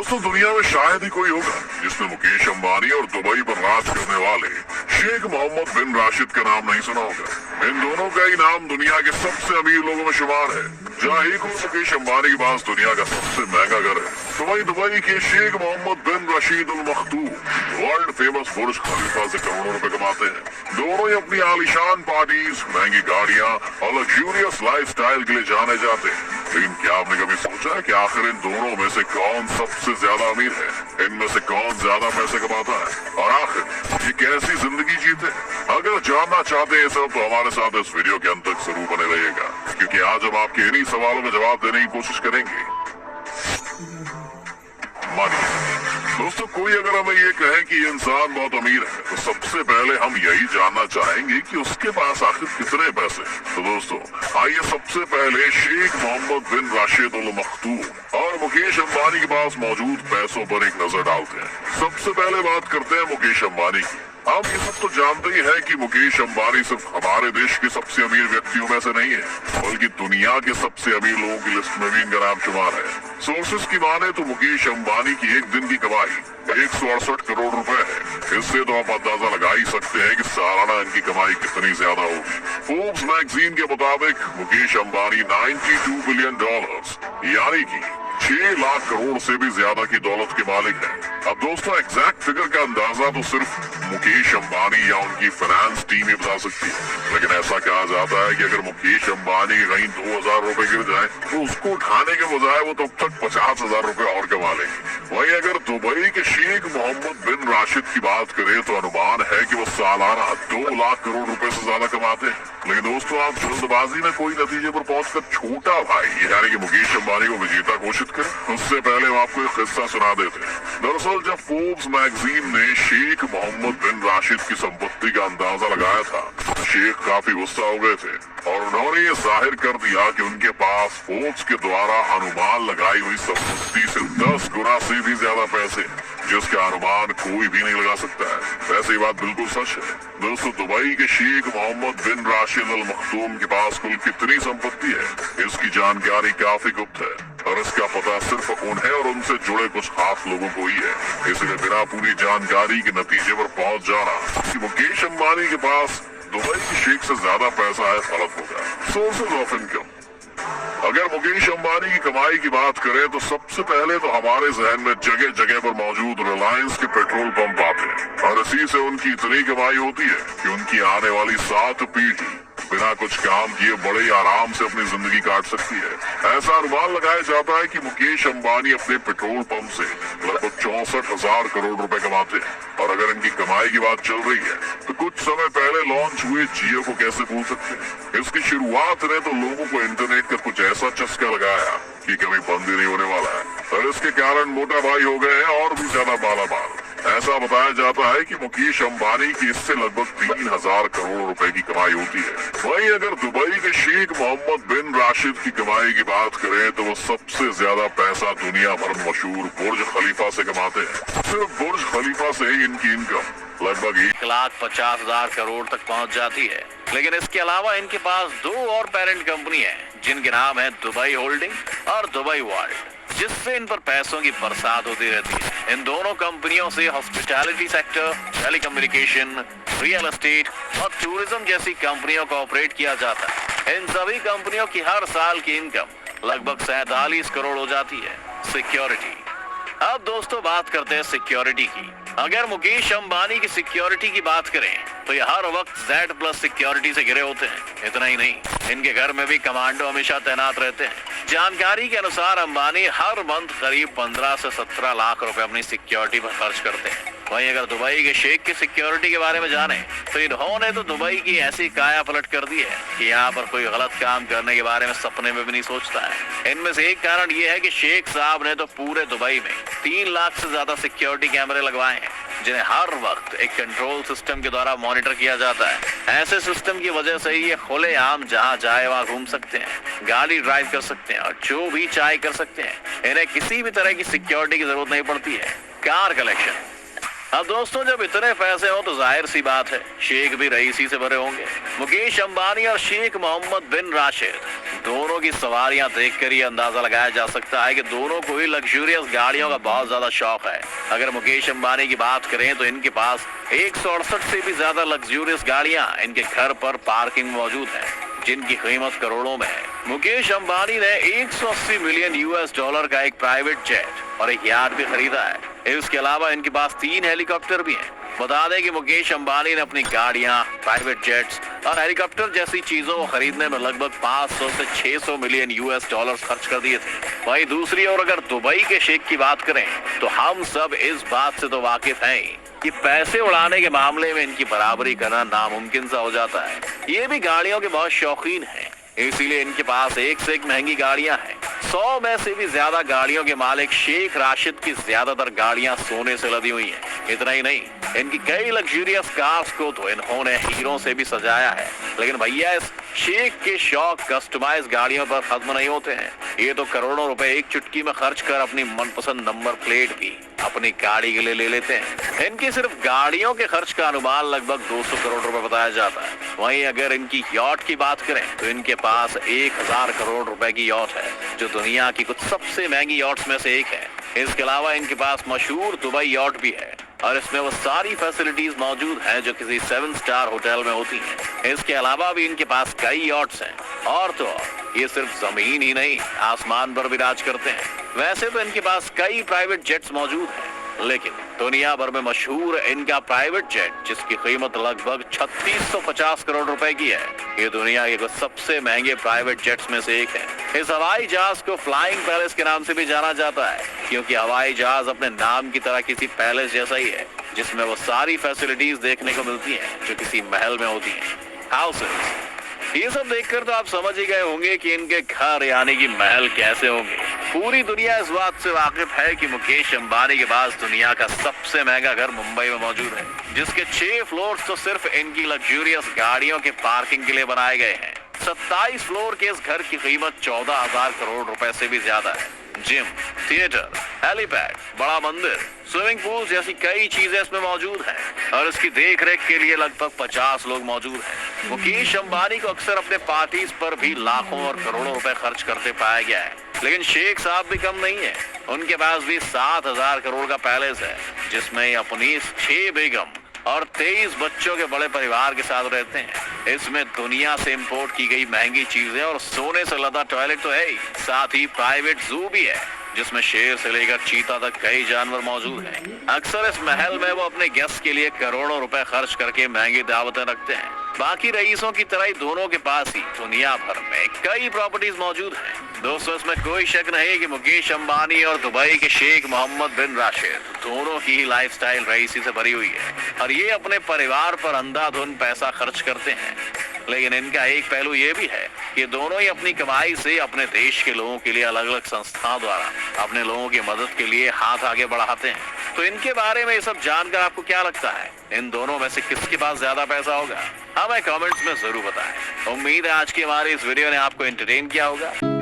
दोस्तों दुनिया में शायद ही कोई होगा जिसने मुकेश अंबानी और दुबई पर राज करने वाले शेख मोहम्मद बिन राशिद का नाम नहीं सुना होगा। इन दोनों का ही नाम दुनिया के सबसे अमीर लोगों में शुमार है। जहाँ एक और मुकेश अंबानी के पास दुनिया का सबसे महंगा घर है, तो वही दुबई के शेख मोहम्मद बिन रशीद अल मखदूम वर्ल्ड फेमस बुर्ज खलीफा से करोड़ों रुपए कमाते हैं। दोनों ही अपनी आलीशान पार्टीज, महंगी गाड़ियाँ और लग्जूरियस लाइफस्टाइल के लिए जाने जाते हैं। लेकिन क्या आपने कभी सोचा है कि आखिर इन दोनों में से कौन सबसे ज्यादा अमीर है? इनमें से कौन ज्यादा पैसे कमाता है और आखिर ये कैसी जिंदगी जीते? अगर जानना चाहते हैं सब तो हमारे साथ इस वीडियो के अंत तक जरूर बने रहिएगा, क्योंकि आज हम आपके इन्हीं सवालों का जवाब देने की कोशिश करेंगे। मानिए दोस्तों, कोई अगर हमें ये कहे कि ये इंसान बहुत अमीर है तो सबसे पहले हम यही जानना चाहेंगे कि उसके पास आखिर कितने पैसे हैं। तो दोस्तों आइए सबसे पहले शेख मोहम्मद बिन राशिद अल मखदूम और मुकेश अंबानी के पास मौजूद पैसों पर एक नजर डालते हैं। सबसे पहले बात करते हैं मुकेश अंबानी की। हम ये सब तो जानते ही है कि मुकेश अंबानी सिर्फ हमारे देश के सबसे अमीर व्यक्तियों में से नहीं है, बल्कि दुनिया के सबसे अमीर लोगों की लिस्ट में भी इनका नाम शुमार है। सोर्सेस की माने तो मुकेश अंबानी की एक दिन की कमाई 168 करोड़ रुपए है। इससे तो आप अंदाजा लगा ही सकते हैं कि सालाना इनकी कमाई कितनी ज्यादा होगी। फोर्ब्स मैगजीन के मुताबिक मुकेश अंबानी 92 बिलियन डॉलर्स यानी कि 6 लाख करोड़ से भी ज्यादा की दौलत के मालिक हैं। अब दोस्तों एग्जैक्ट फिगर का अंदाजा तो सिर्फ मुकेश अंबानी या उनकी फाइनेंस टीम ही बता सकती है, लेकिन ऐसा कहा जाता है कि अगर मुकेश अंबानी कहीं 2000 रुपए गिर जाए तो उसको उठाने के बजाय वो तब तक 50,000 रुपए और कमा लेंगे। वहीं अगर दुबई के शेख मोहम्मद बिन राशिद की बात करें तो अनुमान है कि वो सालाना 2 लाख करोड़ रुपए से ज्यादा कमाते हैं। लेकिन दोस्तों आप जल्दबाजी में कोई नतीजे पर पहुंचकर छोटा भाई यानी कि मुकेश अंबानी को विजेता घोषित करें, उससे पहले हम आपको एक किस्सा सुना देते हैं। दरअसल जब फोर्ब्स मैगजीन ने शेख मोहम्मद बिन राशिद की संपत्ति का अंदाजा लगाया था, शेख काफी गुस्सा हो गए थे और उन्होंने ये जाहिर कर दिया कि उनके पास फोर्ब्स के द्वारा अनुमान लगाई हुई संपत्ति से 10 गुना से भी ज्यादा पैसे, जिसका अनुमान कोई भी नहीं लगा सकता है। वैसे ये बात बिल्कुल सच है। दोस्तों दुबई के शेख मोहम्मद बिन राशिद अल मखदूम के पास कुल कितनी संपत्ति है, इसकी जानकारी काफी गुप्त है और इसका पता सिर्फ उन्हें और उनसे जुड़े कुछ खास लोगों को ही है। इसलिए बिना पूरी जानकारी के नतीजे पर पहुंच जाना कि मुकेश अंबानी के पास दुबई के शेख से ज्यादा पैसा है गलत होगा। सोर्सेज ऑफ इनकम, अगर मुकेश अंबानी की कमाई की बात करें तो सबसे पहले तो हमारे जहन में जगह जगह पर मौजूद रिलायंस के पेट्रोल पंप आते हैं और इसी से उनकी इतनी कमाई होती है कि उनकी आने वाली 7 पीढ़ी बिना कुछ काम किए बड़े आराम से अपनी जिंदगी काट सकती है। ऐसा अनुमान लगाया जाता है कि मुकेश अंबानी अपने पेट्रोल पंप से लगभग 64,000 करोड़ रुपए कमाते हैं। और अगर इनकी कमाई की बात चल रही है तो कुछ समय पहले लॉन्च हुए जियो को कैसे भूल सकते हैं। इसकी शुरुआत ने तो लोगों को इंटरनेट का कुछ ऐसा चस्का लगाया कि कभी बंद ही नहीं होने वाला है और इसके कारण मोटा भाई हो गए हैं और भी ज्यादा मालामाल। ऐसा बताया जाता है कि मुकेश अंबानी की इससे लगभग 3,000 करोड़ रुपए की कमाई होती है। वहीं अगर दुबई के शेख मोहम्मद बिन राशिद की कमाई की बात करें तो वो सबसे ज्यादा पैसा दुनिया भर में मशहूर बुर्ज खलीफा से कमाते हैं। सिर्फ बुर्ज खलीफा से ही इनकी इनकम लगभग 1,50,000 करोड़ तक पहुंच जाती है। लेकिन इसके अलावा इनके पास 2 और पेरेंट कंपनी है जिनके नाम है दुबई होल्डिंग और दुबई वर्ल्ड, जिससे इन पर पैसों की बरसात होती रहती है। इन दोनों कंपनियों से hospitality sector, telecommunication, real estate और टूरिज्म जैसी कंपनियों को ऑपरेट किया जाता है। इन सभी कंपनियों की हर साल की इनकम लगभग 47 करोड़ हो जाती है। सिक्योरिटी, अब दोस्तों बात करते हैं सिक्योरिटी की। अगर मुकेश अंबानी की सिक्योरिटी की बात करें तो ये हर वक्त Z+ सिक्योरिटी से घिरे होते हैं। इतना ही नहीं, इनके घर में भी कमांडो हमेशा तैनात रहते हैं। जानकारी के अनुसार अंबानी हर मंथ करीब 15 से 17 लाख रुपए अपनी सिक्योरिटी पर खर्च करते हैं। वहीं अगर दुबई के शेख की सिक्योरिटी के बारे में जाने तो इन्होंने तो दुबई की ऐसी काया पलट कर दी है कि यहाँ पर कोई गलत काम करने के बारे में सपने में भी नहीं सोचता है। इनमें से एक कारण ये है कि शेख साहब ने तो पूरे दुबई में 3 लाख से ज्यादा सिक्योरिटी कैमरे लगवाए हैं, जिन्हें हर वक्त एक कंट्रोल सिस्टम के द्वारा मॉनिटर किया जाता है। ऐसे सिस्टम की वजह से ही ये खुलेआम जहां जाए वहां घूम सकते हैं, गाड़ी ड्राइव कर सकते हैं और जो भी चाहे कर सकते हैं। इन्हें किसी भी तरह की सिक्योरिटी की जरूरत नहीं पड़ती है। कार कलेक्शन, अब दोस्तों, जब इतने पैसे हो तो जाहिर सी बात है शेख भी रईसी से भरे होंगे। मुकेश अंबानी और शेख मोहम्मद बिन राशिद दोनों की सवारियां देखकर ही अंदाजा लगाया जा सकता है कि दोनों को ही लग्जूरियस गाड़ियों का बहुत ज्यादा शौक है। अगर मुकेश अंबानी की बात करें तो इनके पास 168 से भी ज्यादा लग्जूरियस गाड़ियां इनके घर पर पार्किंग मौजूद है, जिनकी कीमत करोड़ों में है। मुकेश अंबानी ने 180 मिलियन यूएस डॉलर का एक प्राइवेट जेट और एक यार्ड भी खरीदा है। इसके अलावा इनके पास 3 हेलीकॉप्टर भी हैं। बता दें कि मुकेश अंबानी ने अपनी गाड़ियां, प्राइवेट जेट्स और हेलीकॉप्टर जैसी चीजों को खरीदने में लगभग 500 से 600 मिलियन यूएस डॉलर्स खर्च कर दिए थे। वहीं दूसरी ओर अगर दुबई के शेख की बात करें तो हम सब इस बात से तो वाकिफ हैं कि पैसे उड़ाने के मामले में इनकी बराबरी करना नामुमकिन सा हो जाता है। ये भी गाड़ियों के बहुत शौकीन हैं, इसीलिए इनके पास एक से एक महंगी गाड़ियां हैं। 100 में से भी ज्यादा गाड़ियों के मालिक शेख राशिद की ज्यादातर गाड़ियां सोने से लदी हुई हैं। इतना ही नहीं, इनकी कई लग्जूरियस कार्स को तो इन्होंने हीरों से भी सजाया है। लेकिन भैया, इस शेख के शौक कस्टमाइज गाड़ियों पर खत्म नहीं होते हैं। ये तो करोड़ों रुपए एक चुटकी में खर्च कर अपनी मनपसंद नंबर प्लेट भी अपनी गाड़ी के लिए ले लेते हैं। इनकी सिर्फ गाड़ियों के खर्च का अनुमान लगभग 200 करोड़ रुपए बताया जाता है। वहीं अगर इनकी यॉट की बात करें तो इनके पास 1000 करोड़ रुपए की यॉट है, जो दुनिया की कुछ सबसे महंगी यॉट्स में से एक है। इसके अलावा इनके पास मशहूर दुबई यॉट भी है और इसमें वो सारी फैसिलिटीज मौजूद हैं जो किसी 7 स्टार होटल में होती हैं। इसके अलावा भी इनके पास कई यॉट्स हैं और तो ये सिर्फ जमीन ही नहीं, आसमान पर भी राज करते हैं। वैसे तो इनके पास कई प्राइवेट जेट्स मौजूद हैं, लेकिन दुनिया भर में मशहूर इनका प्राइवेट जेट, जिसकी कीमत लगभग 3650 करोड़ रुपए की है, ये दुनिया के सबसे महंगे प्राइवेट जेट्स में से एक है। इस हवाई जहाज को फ्लाइंग पैलेस के नाम से भी जाना जाता है, क्योंकि हवाई जहाज अपने नाम की तरह किसी पैलेस जैसा ही है, जिसमें वो सारी फैसिलिटीज देखने को मिलती हैं जो किसी महल में होती हैं, हाउसेस। ये सब देखकर तो आप समझ ही गए होंगे कि इनके घर यानी कि महल कैसे होंगे। पूरी दुनिया इस बात से वाकिफ है कि मुकेश अंबानी के पास दुनिया का सबसे महंगा घर मुंबई में मौजूद है, जिसके 6 फ्लोर्स तो सिर्फ इनकी लग्जूरियस गाड़ियों के पार्किंग के लिए बनाए गए हैं। 27 फ्लोर के इस घर की कीमत 14,000 करोड़ रुपए से भी ज्यादा है। जिम, थिएटर, हेलीपैड, बड़ा मंदिर, स्विमिंग पूल जैसी कई चीजें इसमें मौजूद हैं और इसकी देखरेख के लिए लगभग 50 लोग मौजूद हैं। मुकेश अंबानी को अक्सर अपने पार्टीज पर भी लाखों और करोड़ों रुपए खर्च करते पाया गया है, लेकिन शेख साहब भी कम नहीं है। उनके पास भी 7000 करोड़ का पैलेस है, जिसमें अपनी 6 बेगम और 23 बच्चों के बड़े परिवार के साथ रहते हैं। इसमें दुनिया से इंपोर्ट की गई महंगी चीजें और सोने से लदा टॉयलेट तो है ही, साथ ही प्राइवेट जू भी है, जिसमें शेर से लेकर चीता तक कई जानवर मौजूद हैं। अक्सर इस महल में वो अपने गेस्ट के लिए करोड़ों रुपए खर्च करके महंगी दावतें रखते हैं। बाकी रईसों की तरह ही दोनों के पास ही दुनिया भर में कई प्रॉपर्टीज मौजूद हैं। दोस्तों, इसमें कोई शक नहीं कि मुकेश अंबानी और दुबई के शेख मोहम्मद बिन राशिद दोनों की ही लाइफस्टाइल रईसी से भरी हुई है और ये अपने परिवार पर अंधाधुंध पैसा खर्च करते हैं। लेकिन इनका एक पहलू ये भी है कि दोनों ही अपनी कमाई से अपने देश के लोगों के लिए अलग अलग संस्थाओं द्वारा अपने लोगों की मदद के लिए हाथ आगे बढ़ाते हैं। तो इनके बारे में ये सब जानकर आपको क्या लगता है? इन दोनों में से किसके पास ज्यादा पैसा होगा? हमें कमेंट्स में जरूर बताएं। उम्मीद है आज की हमारी इस वीडियो ने आपको एंटरटेन किया होगा।